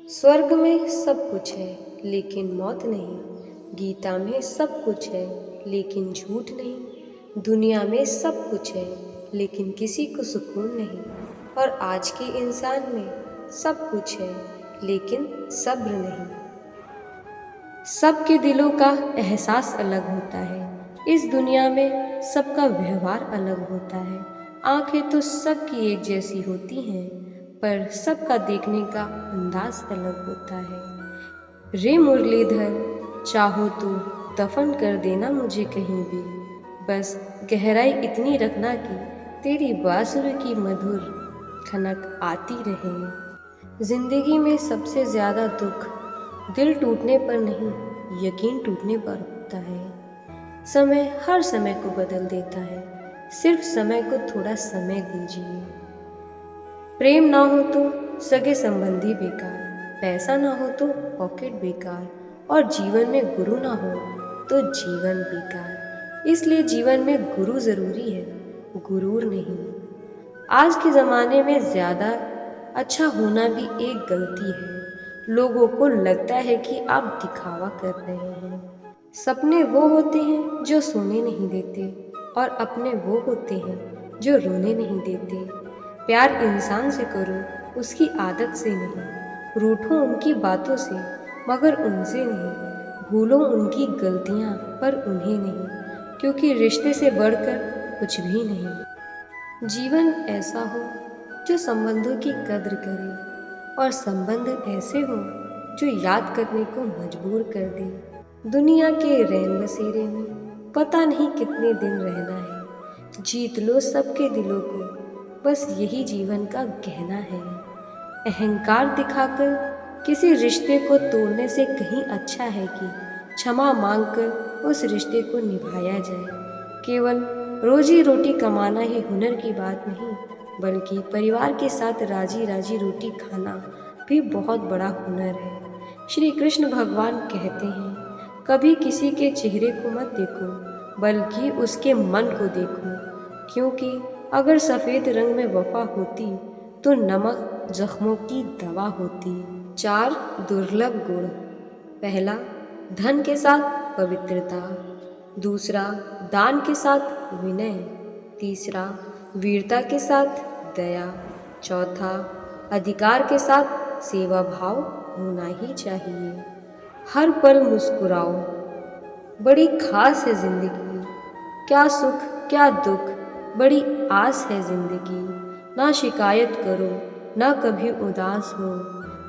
स्वर्ग में सब कुछ है लेकिन मौत नहीं। गीता में सब कुछ है लेकिन झूठ नहीं। दुनिया में सब कुछ है लेकिन किसी को सुकून नहीं। और आज के इंसान में सब कुछ है लेकिन सब्र नहीं। सबके दिलों का एहसास अलग होता है। इस दुनिया में सबका व्यवहार अलग होता है। आंखें तो सबकी एक जैसी होती हैं, पर सबका देखने का अंदाज अलग होता है। रे मुरलीधर, चाहो तो दफन कर देना मुझे कहीं भी, बस गहराई इतनी रखना कि तेरी बांसुरी की मधुर खनक आती रहे। जिंदगी में सबसे ज्यादा दुख दिल टूटने पर नहीं, यकीन टूटने पर होता है। समय हर समय को बदल देता है, सिर्फ समय को थोड़ा समय दीजिए। प्रेम ना हो तो सगे संबंधी बेकार, पैसा ना हो तो पॉकेट बेकार, और जीवन में गुरु ना हो तो जीवन बेकार। इसलिए जीवन में गुरु जरूरी है, गुरूर नहीं। आज के ज़माने में ज़्यादा अच्छा होना भी एक गलती है। लोगों को लगता है कि आप दिखावा कर रहे हैं। सपने वो होते हैं जो सोने नहीं देते, और अपने वो होते हैं जो रोने नहीं देते। प्यार इंसान से करो, उसकी आदत से नहीं। रूठो उनकी बातों से, मगर उनसे नहीं। भूलो उनकी गलतियाँ, पर उन्हें नहीं, क्योंकि रिश्ते से बढ़कर कुछ भी नहीं। जीवन ऐसा हो जो संबंधों की कद्र करे, और संबंध ऐसे हो जो याद करने को मजबूर कर दे। दुनिया के रैन बसेरे में पता नहीं कितने दिन रहना है। जीत लो सबके दिलों को, बस यही जीवन का कहना है। अहंकार दिखाकर किसी रिश्ते को तोड़ने से कहीं अच्छा है कि क्षमा मांगकर उस रिश्ते को निभाया जाए। केवल रोजी रोटी कमाना ही हुनर की बात नहीं, बल्कि परिवार के साथ राजी राजी रोटी खाना भी बहुत बड़ा हुनर है। श्री कृष्ण भगवान कहते हैं, कभी किसी के चेहरे को मत देखो, बल्कि उसके मन को देखो, क्योंकि अगर सफ़ेद रंग में वफा होती तो नमक जख्मों की दवा होती। 4 दुर्लभ गुण। पहला, धन के साथ पवित्रता। दूसरा, दान के साथ विनय। तीसरा, वीरता के साथ दया। चौथा, अधिकार के साथ सेवा भाव होना ही चाहिए। हर पल मुस्कुराओ, बड़ी खास है जिंदगी। क्या सुख क्या दुख, बड़ी आस है जिंदगी। ना शिकायत करो, ना कभी उदास हो।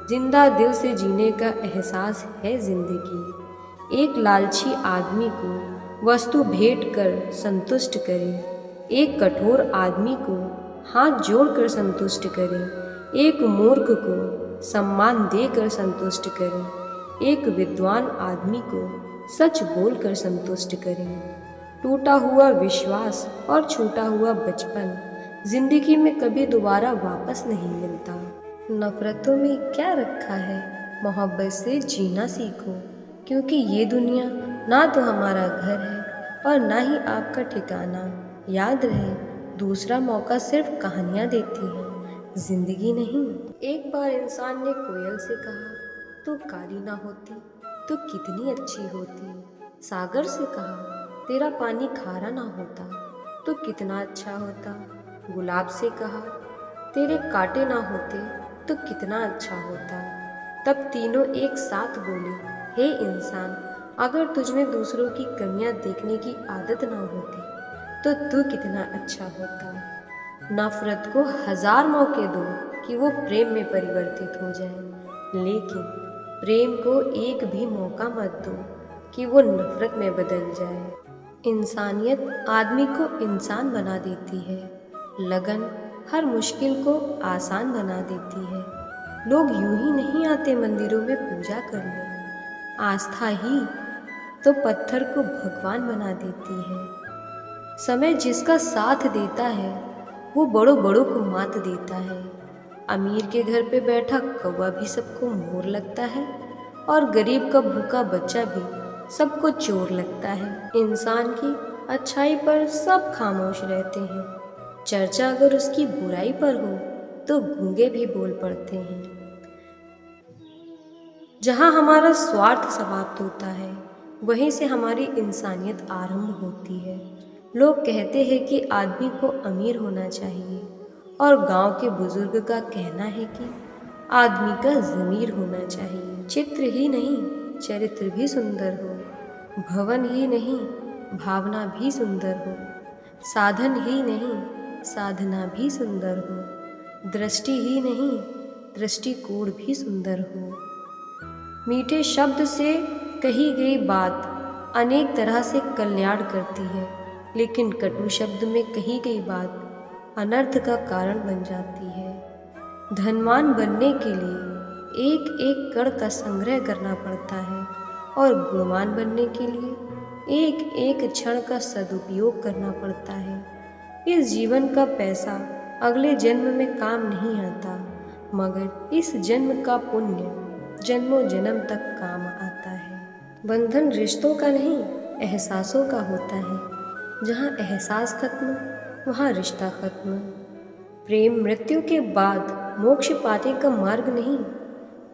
जिंदा दिल से जीने का एहसास है जिंदगी। एक लालची आदमी को वस्तु भेंट कर संतुष्ट करें, एक कठोर आदमी को हाथ जोड़कर संतुष्ट करें, एक मूर्ख को सम्मान देकर संतुष्ट करें, एक विद्वान आदमी को सच बोलकर संतुष्ट करें। टूटा हुआ विश्वास और छूटा हुआ बचपन जिंदगी में कभी दोबारा वापस नहीं मिलता। नफरतों में क्या रखा है, मोहब्बत से जीना सीखो, क्योंकि ये दुनिया ना तो हमारा घर है और ना ही आपका ठिकाना। याद रहे, दूसरा मौका सिर्फ कहानियाँ देती हैं, जिंदगी नहीं। एक बार इंसान ने कोयल से कहा, तू काली ना होती तो कितनी अच्छी होती। सागर से कहा, तेरा पानी खारा ना होता तो कितना अच्छा होता। गुलाब से कहा, तेरे कांटे ना होते तो कितना अच्छा होता। तब तीनों एक साथ बोले, हे इंसान, अगर तुझमें दूसरों की कमियां देखने की आदत ना होती तो तू कितना अच्छा होता। नफरत को 1000 मौके दो कि वो प्रेम में परिवर्तित हो जाए, लेकिन प्रेम को एक भी मौका मत दो कि वो नफरत में बदल जाए। इंसानियत आदमी को इंसान बना देती है। लगन हर मुश्किल को आसान बना देती है। लोग यूं ही नहीं आते मंदिरों में पूजा करने, आस्था ही तो पत्थर को भगवान बना देती है। समय जिसका साथ देता है वो बड़ों बड़ों को मात देता है। अमीर के घर पे बैठा कौवा भी सबको मोर लगता है, और गरीब का भूखा बच्चा भी सबको चोर लगता है। इंसान की अच्छाई पर सब खामोश रहते हैं, चर्चा अगर उसकी बुराई पर हो तो गूंगे भी बोल पड़ते हैं। जहाँ हमारा स्वार्थ समाप्त होता है, वहीं से हमारी इंसानियत आरंभ होती है। लोग कहते हैं कि आदमी को अमीर होना चाहिए, और गांव के बुजुर्ग का कहना है कि आदमी का ज़मीर होना चाहिए। चित्र ही नहीं, चरित्र भी सुंदर हो, भवन ही नहीं, भावना भी सुंदर हो, साधन ही नहीं, साधना भी सुंदर हो, दृष्टि ही नहीं, दृष्टिकोण भी सुंदर हो। मीठे शब्द से कही गई बात अनेक तरह से कल्याण करती है, लेकिन कटु शब्द में कही गई बात अनर्थ का कारण बन जाती है। धनवान बनने के लिए एक एक कण का संग्रह करना पड़ता है, और गुणवान बनने के लिए एक एक क्षण का सदुपयोग करना पड़ता है। इस जीवन का पैसा अगले जन्म में काम नहीं आता, मगर इस जन्म का पुण्य जन्मों जन्म तक काम आता है। बंधन रिश्तों का नहीं, एहसासों का होता है। जहाँ एहसास खत्म, वहाँ रिश्ता खत्म। प्रेम मृत्यु के बाद मोक्ष पाने का मार्ग नहीं,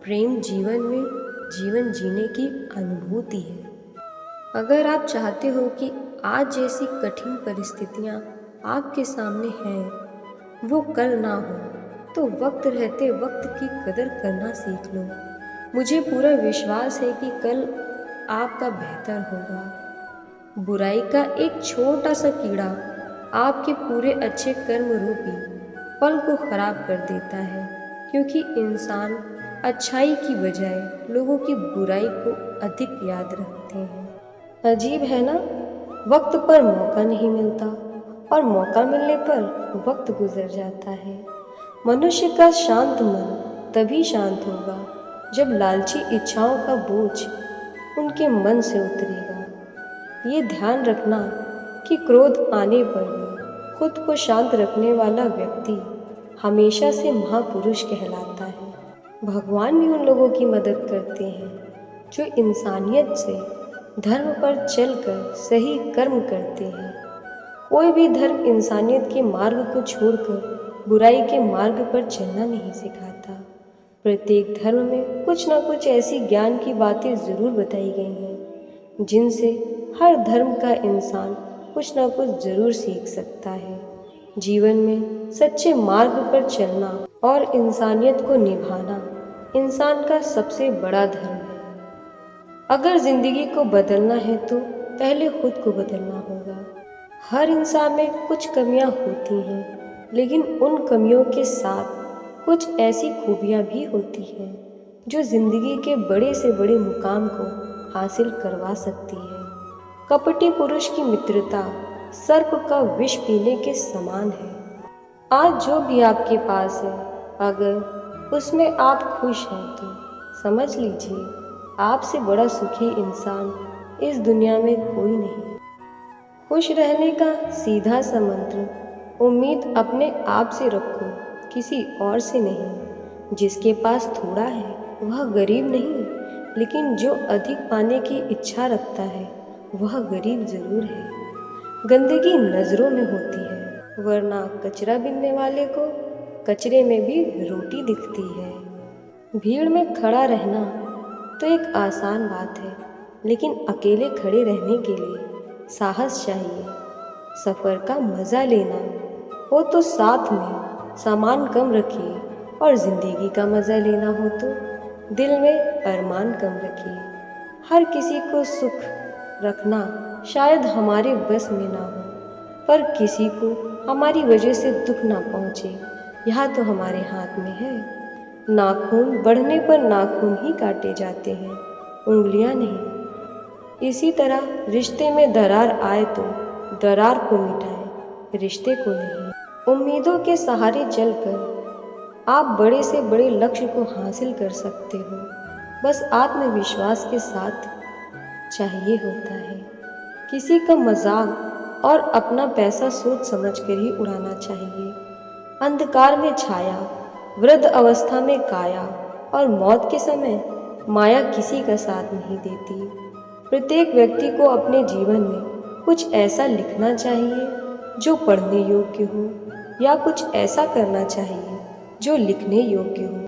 प्रेम जीवन में जीवन जीने की अनुभूति है। अगर आप चाहते हो कि आज जैसी कठिन परिस्थितियाँ आपके सामने हैं वो कल ना हो, तो वक्त रहते वक्त की कदर करना सीख लो। मुझे पूरा विश्वास है कि कल आपका बेहतर होगा। बुराई का एक छोटा सा कीड़ा आपके पूरे अच्छे कर्म रूपी पल को खराब कर देता है, क्योंकि इंसान अच्छाई की बजाय लोगों की बुराई को अधिक याद रखते हैं। अजीब है ना, वक्त पर मौका नहीं मिलता, और मौका मिलने पर वक्त गुजर जाता है। मनुष्य का शांत मन तभी शांत होगा जब लालची इच्छाओं का बोझ उनके मन से उतरेगा। ये ध्यान रखना कि क्रोध आने पर भी खुद को शांत रखने वाला व्यक्ति हमेशा से महापुरुष कहलाता है। भगवान भी उन लोगों की मदद करते हैं जो इंसानियत से धर्म पर चलकर सही कर्म करते हैं। कोई भी धर्म इंसानियत के मार्ग को छोड़कर बुराई के मार्ग पर चलना नहीं सिखाता। प्रत्येक धर्म में कुछ न कुछ ऐसी ज्ञान की बातें ज़रूर बताई गई हैं जिनसे हर धर्म का इंसान कुछ न कुछ ज़रूर सीख सकता है। जीवन में सच्चे मार्ग पर चलना और इंसानियत को निभाना इंसान का सबसे बड़ा धर्म है। अगर ज़िंदगी को बदलना है तो पहले खुद को बदलना होगा। हर इंसान में कुछ कमियां होती हैं, लेकिन उन कमियों के साथ कुछ ऐसी खूबियां भी होती हैं जो ज़िंदगी के बड़े से बड़े मुकाम को हासिल करवा सकती है। कपटी पुरुष की मित्रता सर्प का विष पीने के समान है। आज जो भी आपके पास है, अगर उसमें आप खुश हैं तो समझ लीजिए आपसे बड़ा सुखी इंसान इस दुनिया में कोई नहीं। खुश रहने का सीधा सा मंत्र, उम्मीद अपने आप से रखो, किसी और से नहीं। जिसके पास थोड़ा है वह गरीब नहीं, लेकिन जो अधिक पाने की इच्छा रखता है वह गरीब जरूर है। गंदगी नज़रों में होती है, वरना कचरा बीनने वाले को कचरे में भी रोटी दिखती है। भीड़ में खड़ा रहना तो एक आसान बात है, लेकिन अकेले खड़े रहने के लिए साहस चाहिए। सफ़र का मज़ा लेना हो तो साथ में सामान कम रखिए, और ज़िंदगी का मज़ा लेना हो तो दिल में अरमान कम रखिए। हर किसी को सुख रखना शायद हमारे बस में ना हो, पर किसी को हमारी वजह से दुख ना पहुँचे, यह तो हमारे हाथ में है। नाखून बढ़ने पर नाखून ही काटे जाते हैं, उंगलियां नहीं। इसी तरह रिश्ते में दरार आए तो दरार को मिटाए, रिश्ते को नहीं। उम्मीदों के सहारे चलकर आप बड़े से बड़े लक्ष्य को हासिल कर सकते हो, बस आत्मविश्वास के साथ चाहिए होता है। किसी का मजाक और अपना पैसा सोच समझ कर ही उड़ाना चाहिए। अंधकार में छाया, वृद्ध अवस्था में काया, और मौत के समय माया किसी का साथ नहीं देती। प्रत्येक व्यक्ति को अपने जीवन में कुछ ऐसा लिखना चाहिए जो पढ़ने योग्य हो, या कुछ ऐसा करना चाहिए जो लिखने योग्य हो।